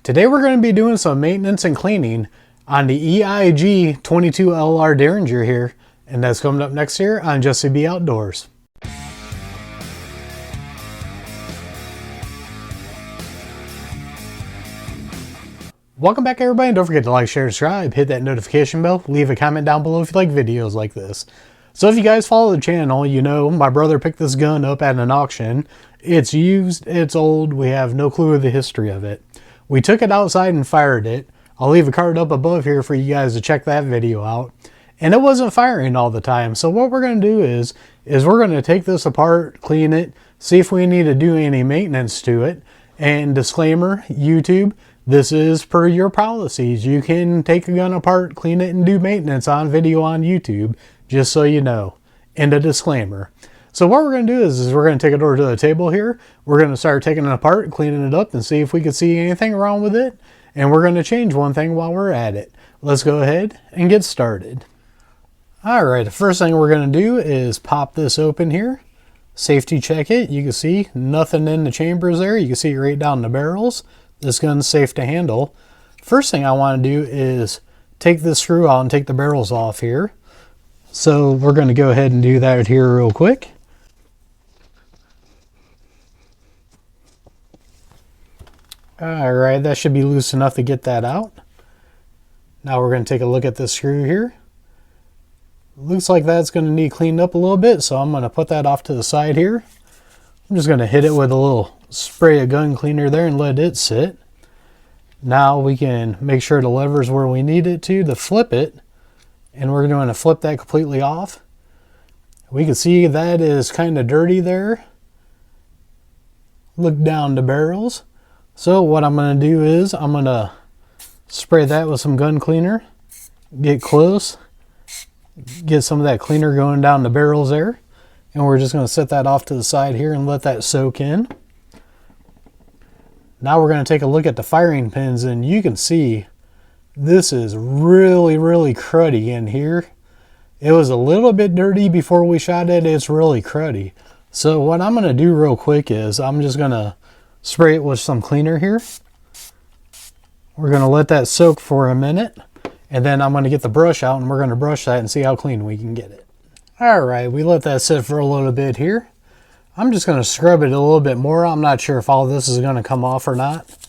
Today we're going to be doing some maintenance and cleaning on the EIG 22lr Derringer here, and that's coming up next here on Jesse B Outdoors. Welcome back everybody, and don't forget to like, share, subscribe, hit that notification bell, leave a comment down below if you like videos like this. So if you guys follow the channel, you know my brother picked this gun up at an auction. It's used, it's old, we have no clue of the history of it. We took it outside and fired it. I'll leave a card up above here for you guys to check that video out. And it wasn't firing all the time. So what we're going to do is we're going to take this apart, clean it, see if we need to do any maintenance to it. And disclaimer, YouTube, this is per your policies. You can take a gun apart, clean it, and do maintenance on video on YouTube, just so you know. And a disclaimer. So what we're going to do is we're going to take it over to the table here. We're going to start taking it apart, cleaning it up, and see if we can see anything wrong with it. And we're going to change one thing while we're at it. Let's go ahead and get started. Alright, the first thing we're going to do is pop this open here. Safety check it. You can see nothing in the chambers there. You can see right down the barrels. This gun's safe to handle. First thing I want to do is take this screw out and take the barrels off here. So we're going to go ahead and do that here real quick. Alright, that should be loose enough to get that out. Now we're going to take a look at this screw here. Looks like that's going to need cleaned up a little bit, so I'm going to put that off to the side here. I'm just going to hit it with a little spray of gun cleaner there and let it sit. Now we can make sure the lever's where we need it to flip it. And we're going to flip that completely off. We can see that is kind of dirty there. Look down the barrels. So what I'm going to do is I'm going to spray that with some gun cleaner. Get close. Get some of that cleaner going down the barrels there. And we're just going to set that off to the side here and let that soak in. Now we're going to take a look at the firing pins, and you can see this is really cruddy in here. It was a little bit dirty before we shot it. It's really cruddy. So what I'm going to do real quick is I'm just going to spray it with some cleaner here. We're going to let that soak for a minute, and then I'm going to get the brush out and we're going to brush that and see how clean we can get it. Alright, we let that sit for a little bit here. I'm just going to scrub it a little bit more. I'm not sure if all this is going to come off or not.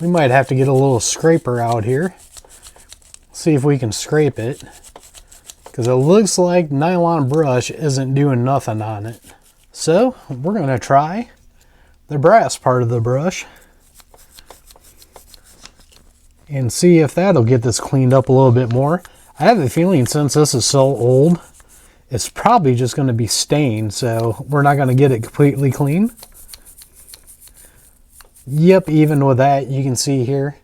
We might have to get a little scraper out here. See if we can scrape it. Because it looks like nylon brush isn't doing nothing on it. So, we're going to try the brass part of the brush. And see if that'll get this cleaned up a little bit more. I have a feeling since this is so old, it's probably just going to be stained, so we're not going to get it completely clean. Yep, even with that, you can see here,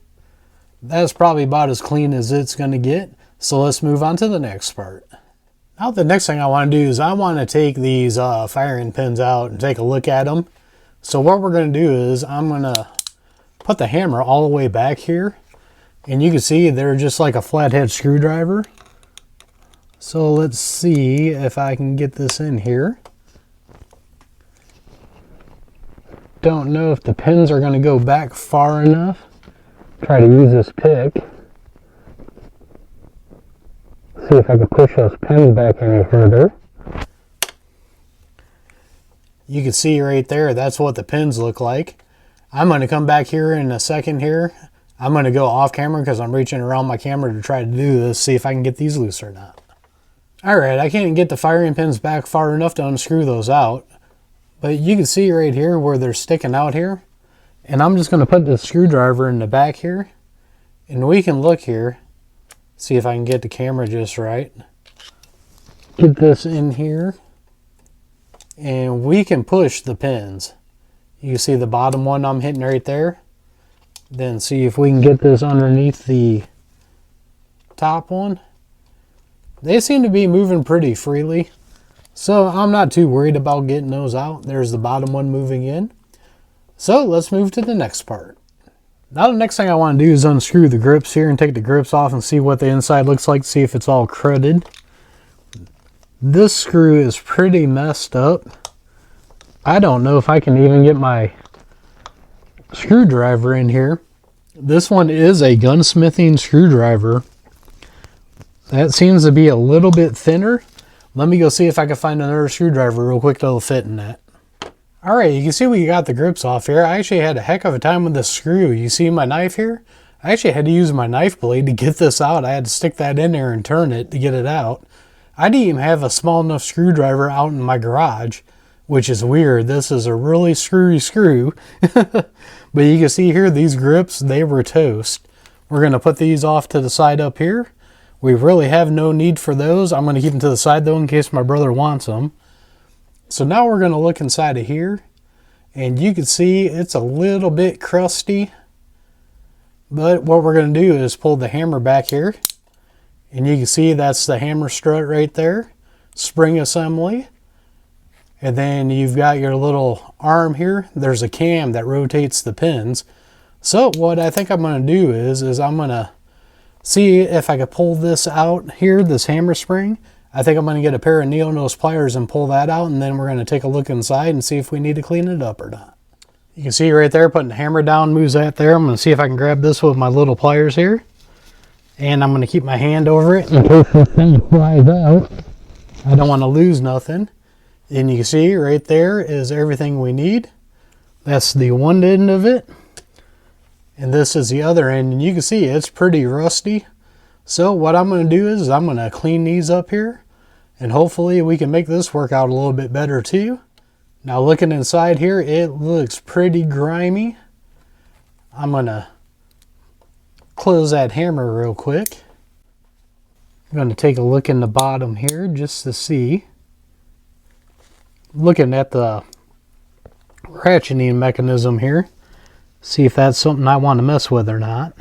that's probably about as clean as it's going to get. So let's move on to the next part. Now the next thing I want to do is I want to take these firing pins out and take a look at them. So what we're going to do is I'm going to put the hammer all the way back here. And you can see they're just like a flathead screwdriver. So let's see if I can get this in here. Don't know if the pins are going to go back far enough. Try to use this pick. See if I can push those pins back any further. You can see right there, that's what the pins look like. I'm going to come back here in a second here. I'm going to go off camera because I'm reaching around my camera to try to do this, see if I can get these loose or not. Alright, I can't get the firing pins back far enough to unscrew those out. But you can see right here where they're sticking out here. And I'm just going to put the screwdriver in the back here. And we can look here. See if I can get the camera just right. Get this in here. And we can push the pins. You can see the bottom one I'm hitting right there. Then see if we can get this underneath the top one. They seem to be moving pretty freely. So I'm not too worried about getting those out. There's the bottom one moving in. So let's move to the next part. Now the next thing I want to do is unscrew the grips here and take the grips off and see what the inside looks like. See if it's all cruded. This screw is pretty messed up. I don't know if I can even get my screwdriver in here This one is a gunsmithing screwdriver. That seems to be a little bit thinner. Let me go see if I can find another screwdriver real quick that'll fit in that. Alright, you can see we got the grips off here. I actually had a heck of a time with this screw. You see my knife here? I actually had to use my knife blade to get this out. I had to stick that in there and turn it to get it out. I didn't even have a small enough screwdriver out in my garage, which is weird. This is a really screwy screw. But you can see here, these grips, they were toast. We're going to put these off to the side up here. We really have no need for those. I'm going to keep them to the side though in case my brother wants them. So now we're going to look inside of here. And you can see it's a little bit crusty. But what we're going to do is pull the hammer back here. And you can see that's the hammer strut right there. Spring assembly. And then you've got your little arm here. There's a cam that rotates the pins. So what I think I'm going to do is I'm going to see if I can pull this out here, this hammer spring. I think I'm going to get a pair of needle-nose pliers and pull that out. And then we're going to take a look inside and see if we need to clean it up or not. You can see right there, putting the hammer down moves that there. I'm going to see if I can grab this with my little pliers here. And I'm going to keep my hand over it in case this thing flies out. I don't want to lose nothing. And you can see right there is everything we need. That's the one end of it. And this is the other end. And you can see it's pretty rusty. So what I'm going to do is I'm going to clean these up here. And hopefully we can make this work out a little bit better too. Now looking inside here, it looks pretty grimy. I'm going to close that hammer real quick. I'm going to take a look in the bottom here just to see. Looking at the ratcheting mechanism here, see if that's something I want to mess with or not.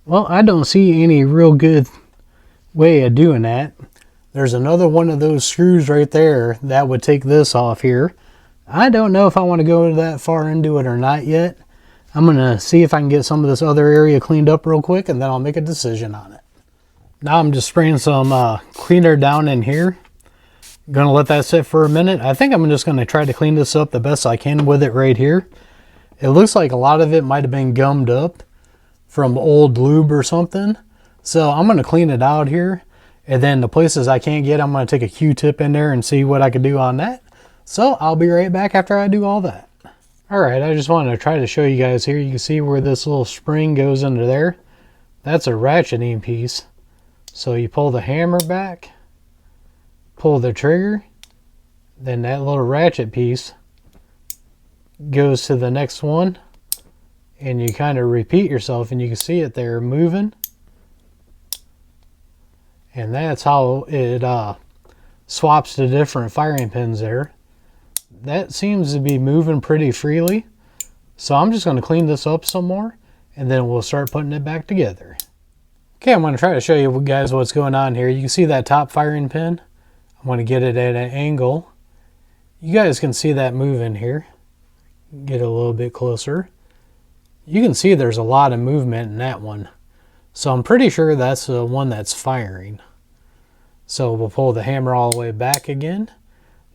Well, I don't see any real good way of doing that. There's another one of those screws right there that would take this off here. I don't know if I want to go that far into it or not yet. I'm going to see if I can get some of this other area cleaned up real quick and then I'll make a decision on it. Now I'm just spraying some cleaner down in here. I'm going to let that sit for a minute. I think I'm just going to try to clean this up the best I can with it right here. It looks like a lot of it might have been gummed up from old lube or something. So I'm going to clean it out here. And then the places I can't get, I'm going to take a Q-tip in there and see what I can do on that. So I'll be right back after I do all that. Alright, I just wanted to try to show you guys here. You can see where this little spring goes into there. That's a ratcheting piece. So you pull the hammer back, pull the trigger, then that little ratchet piece goes to the next one. And you kind of repeat yourself and you can see it there moving. And that's how it swaps to different firing pins there. That seems to be moving pretty freely. So I'm just going to clean this up some more and then we'll start putting it back together. Okay, I'm going to try to show you guys what's going on here. You can see that top firing pin. I'm going to get it at an angle. You guys can see that moving here. Get a little bit closer. You can see there's a lot of movement in that one. So I'm pretty sure that's the one that's firing. So we'll pull the hammer all the way back again.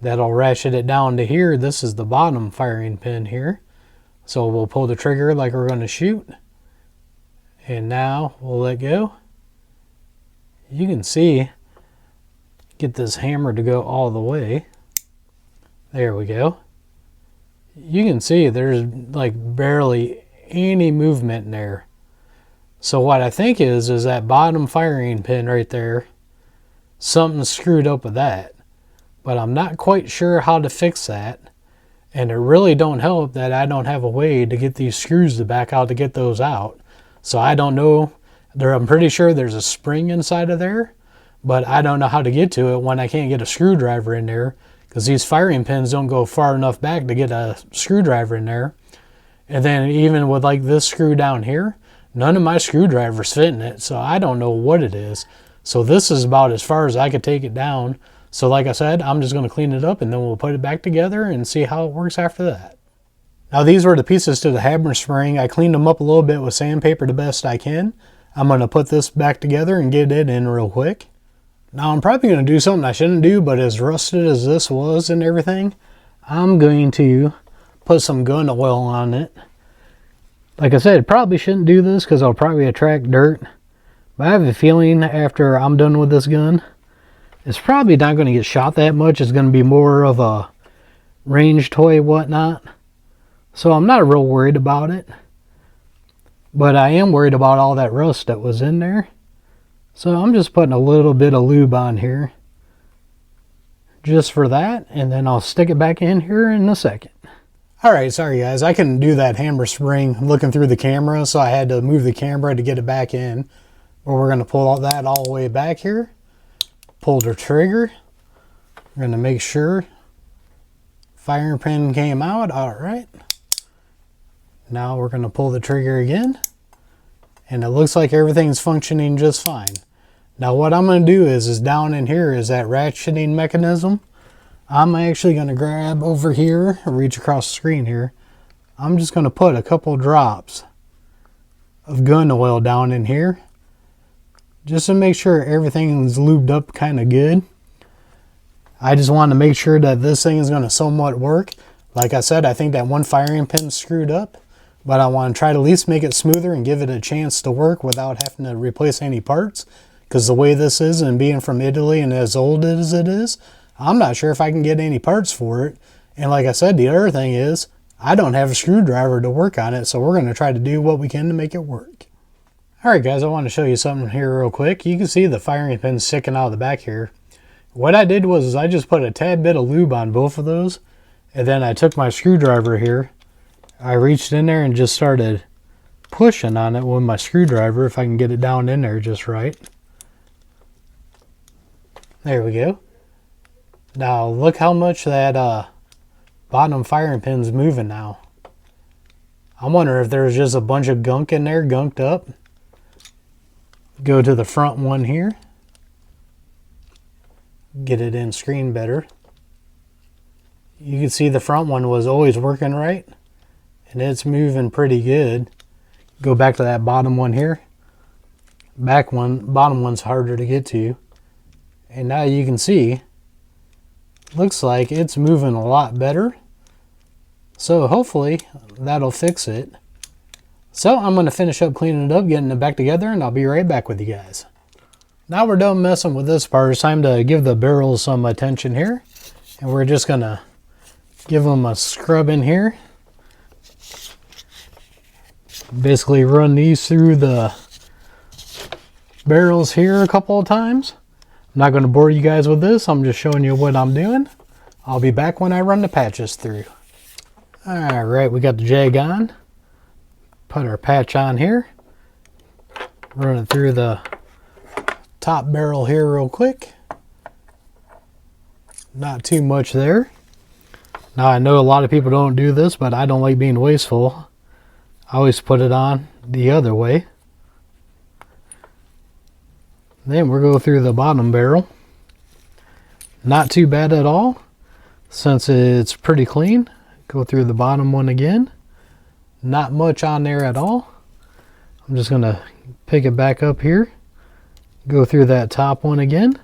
That'll ratchet it down to here. This is the bottom firing pin here. So we'll pull the trigger like we're going to shoot. And now we'll let go. You can see, get this hammer to go all the way. There we go. You can see there's like barely any movement in there. So what I think is that bottom firing pin right there, something's screwed up with that. But I'm not quite sure how to fix that. And it really don't help that I don't have a way to get these screws to back out to get those out. So I don't know. I'm pretty sure there's a spring inside of there. But I don't know how to get to it when I can't get a screwdriver in there. Because these firing pins don't go far enough back to get a screwdriver in there. And then even with like this screw down here, none of my screwdrivers fit in it. So I don't know what it is. So this is about as far as I could take it down. So like I said, I'm just going to clean it up and then we'll put it back together and see how it works after that. Now these were the pieces to the hammer spring. I cleaned them up a little bit with sandpaper the best I can. I'm going to put this back together and get it in real quick. Now I'm probably going to do something I shouldn't do, but as rusted as this was and everything, I'm going to put some gun oil on it. Like I said, probably shouldn't do this because I'll probably attract dirt. But I have a feeling after I'm done with this gun, it's probably not going to get shot that much. It's going to be more of a range toy, whatnot. So I'm not real worried about it. But I am worried about all that rust that was in there. So I'm just putting a little bit of lube on here. Just for that. And then I'll stick it back in here in a second. Alright, sorry guys. I couldn't do that hammer spring looking through the camera. So I had to move the camera to get it back in. But we're going to pull that all the way back here. Pull the trigger. We're going to make sure firing pin came out. Alright. Now we're going to pull the trigger again. And it looks like everything's functioning just fine. Now what I'm going to do is down in here is that ratcheting mechanism. I'm actually going to grab over here, reach across the screen here. I'm just going to put a couple drops of gun oil down in here. Just to make sure everything's lubed up kind of good. I just want to make sure that this thing is going to somewhat work. Like I said, I think that one firing pin's screwed up. But I want to try to at least make it smoother and give it a chance to work without having to replace any parts. Because the way this is, and being from Italy and as old as it is, I'm not sure if I can get any parts for it. And like I said, the other thing is, I don't have a screwdriver to work on it, so we're going to try to do what we can to make it work. Alright guys, I want to show you something here real quick. You can see the firing pin sticking out of the back here. What I did was I just put a tad bit of lube on both of those, and then I took my screwdriver here. I reached in there and just started pushing on it with my screwdriver, if I can get it down in there just right. There we go. Now look how much that bottom firing pin's moving now. I'm wondering if there's just a bunch of gunk in there, gunked up. Go to the front one here. Get it in screen better. You can see the front one was always working right. And it's moving pretty good. Go back to that bottom one here. Bottom one's harder to get to. And now you can see, looks like it's moving a lot better. So hopefully that'll fix it. So I'm going to finish up cleaning it up, getting it back together, and I'll be right back with you guys. Now we're done messing with this part. It's time to give the barrels some attention here. And we're just going to give them a scrub in here. Basically run these through the barrels here a couple of times. I'm not going to bore you guys with this. I'm just showing you what I'm doing. I'll be back when I run the patches through. Alright, we got the jag on. Put our patch on here. Run it through the top barrel here real quick. Not too much there. Now I know a lot of people don't do this, but I don't like being wasteful. I always put it on the other way. Then we'll go through the bottom barrel. Not too bad at all, since it's pretty clean. Go through the bottom one again. Not much on there at all. I'm just going to pick it back up here. Go through that top one again.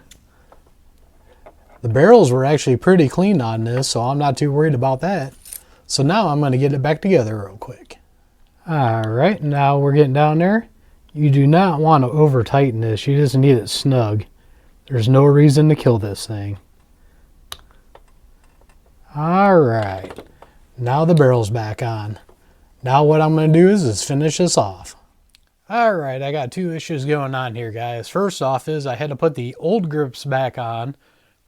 The barrels were actually pretty clean on this, so I'm not too worried about that. So now I'm going to get it back together real quick. Alright, now we're getting down there. You do not want to over tighten this. You just need it snug. There's no reason to kill this thing. Alright, now the barrel's back on. Now what I'm going to do is finish this off. Alright, I got two issues going on here, guys. First off is I had to put the old grips back on.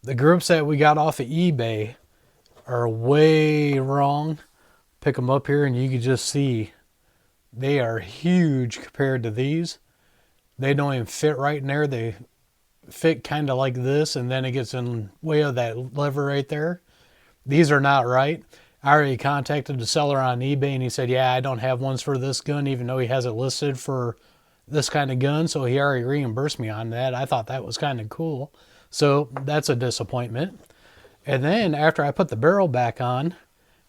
The grips that we got off of eBay are way wrong. Pick them up here and you can just see they are huge compared to these. They don't even fit right in there. They fit kind of like this, and then it gets in way of that lever right there. These are not right. I already contacted the seller on eBay and he said, yeah, I don't have ones for this gun, even though he has it listed for this kind of gun. So he already reimbursed me on that. I thought that was kind of cool. So that's a disappointment. And then after I put the barrel back on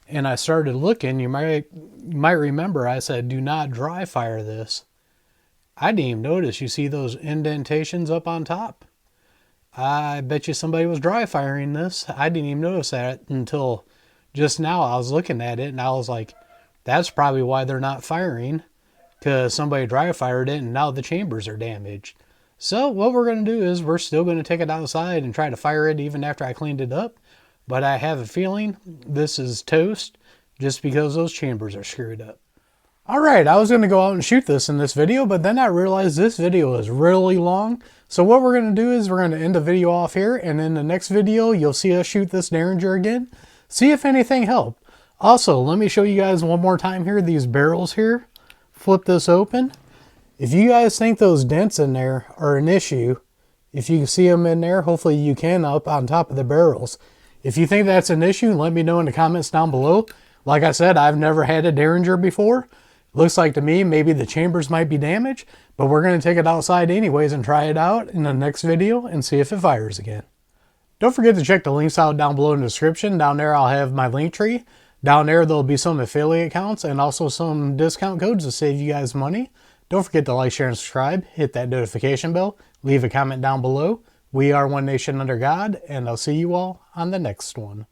and I started looking, you might remember I said, do not dry fire this. I didn't even notice. You see those indentations up on top? I bet you somebody was dry firing this. I didn't even notice that until just now. I was looking at it and I was like, that's probably why they're not firing, because somebody dry fired it and now the chambers are damaged. So what we're going to do is we're still going to take it outside and try to fire it even after I cleaned it up. But I have a feeling this is toast just because those chambers are screwed up. Alright, I was going to go out and shoot this in this video, but then I realized this video is really long. So what we're going to do is we're going to end the video off here, and in the next video you'll see us shoot this Derringer again. See if anything helped. Also, let me show you guys one more time here, these barrels here. Flip this open. If you guys think those dents in there are an issue, if you can see them in there, hopefully you can up on top of the barrels. If you think that's an issue, let me know in the comments down below. Like I said, I've never had a Derringer before. Looks like to me maybe the chambers might be damaged, but we're going to take it outside anyways and try it out in the next video and see if it fires again. Don't forget to check the links out down below in the description. Down there I'll have my link tree. Down there there'll be some affiliate accounts and also some discount codes to save you guys money. Don't forget to like, share, and subscribe. Hit that notification bell. Leave a comment down below. We are one nation under God, and I'll see you all on the next one.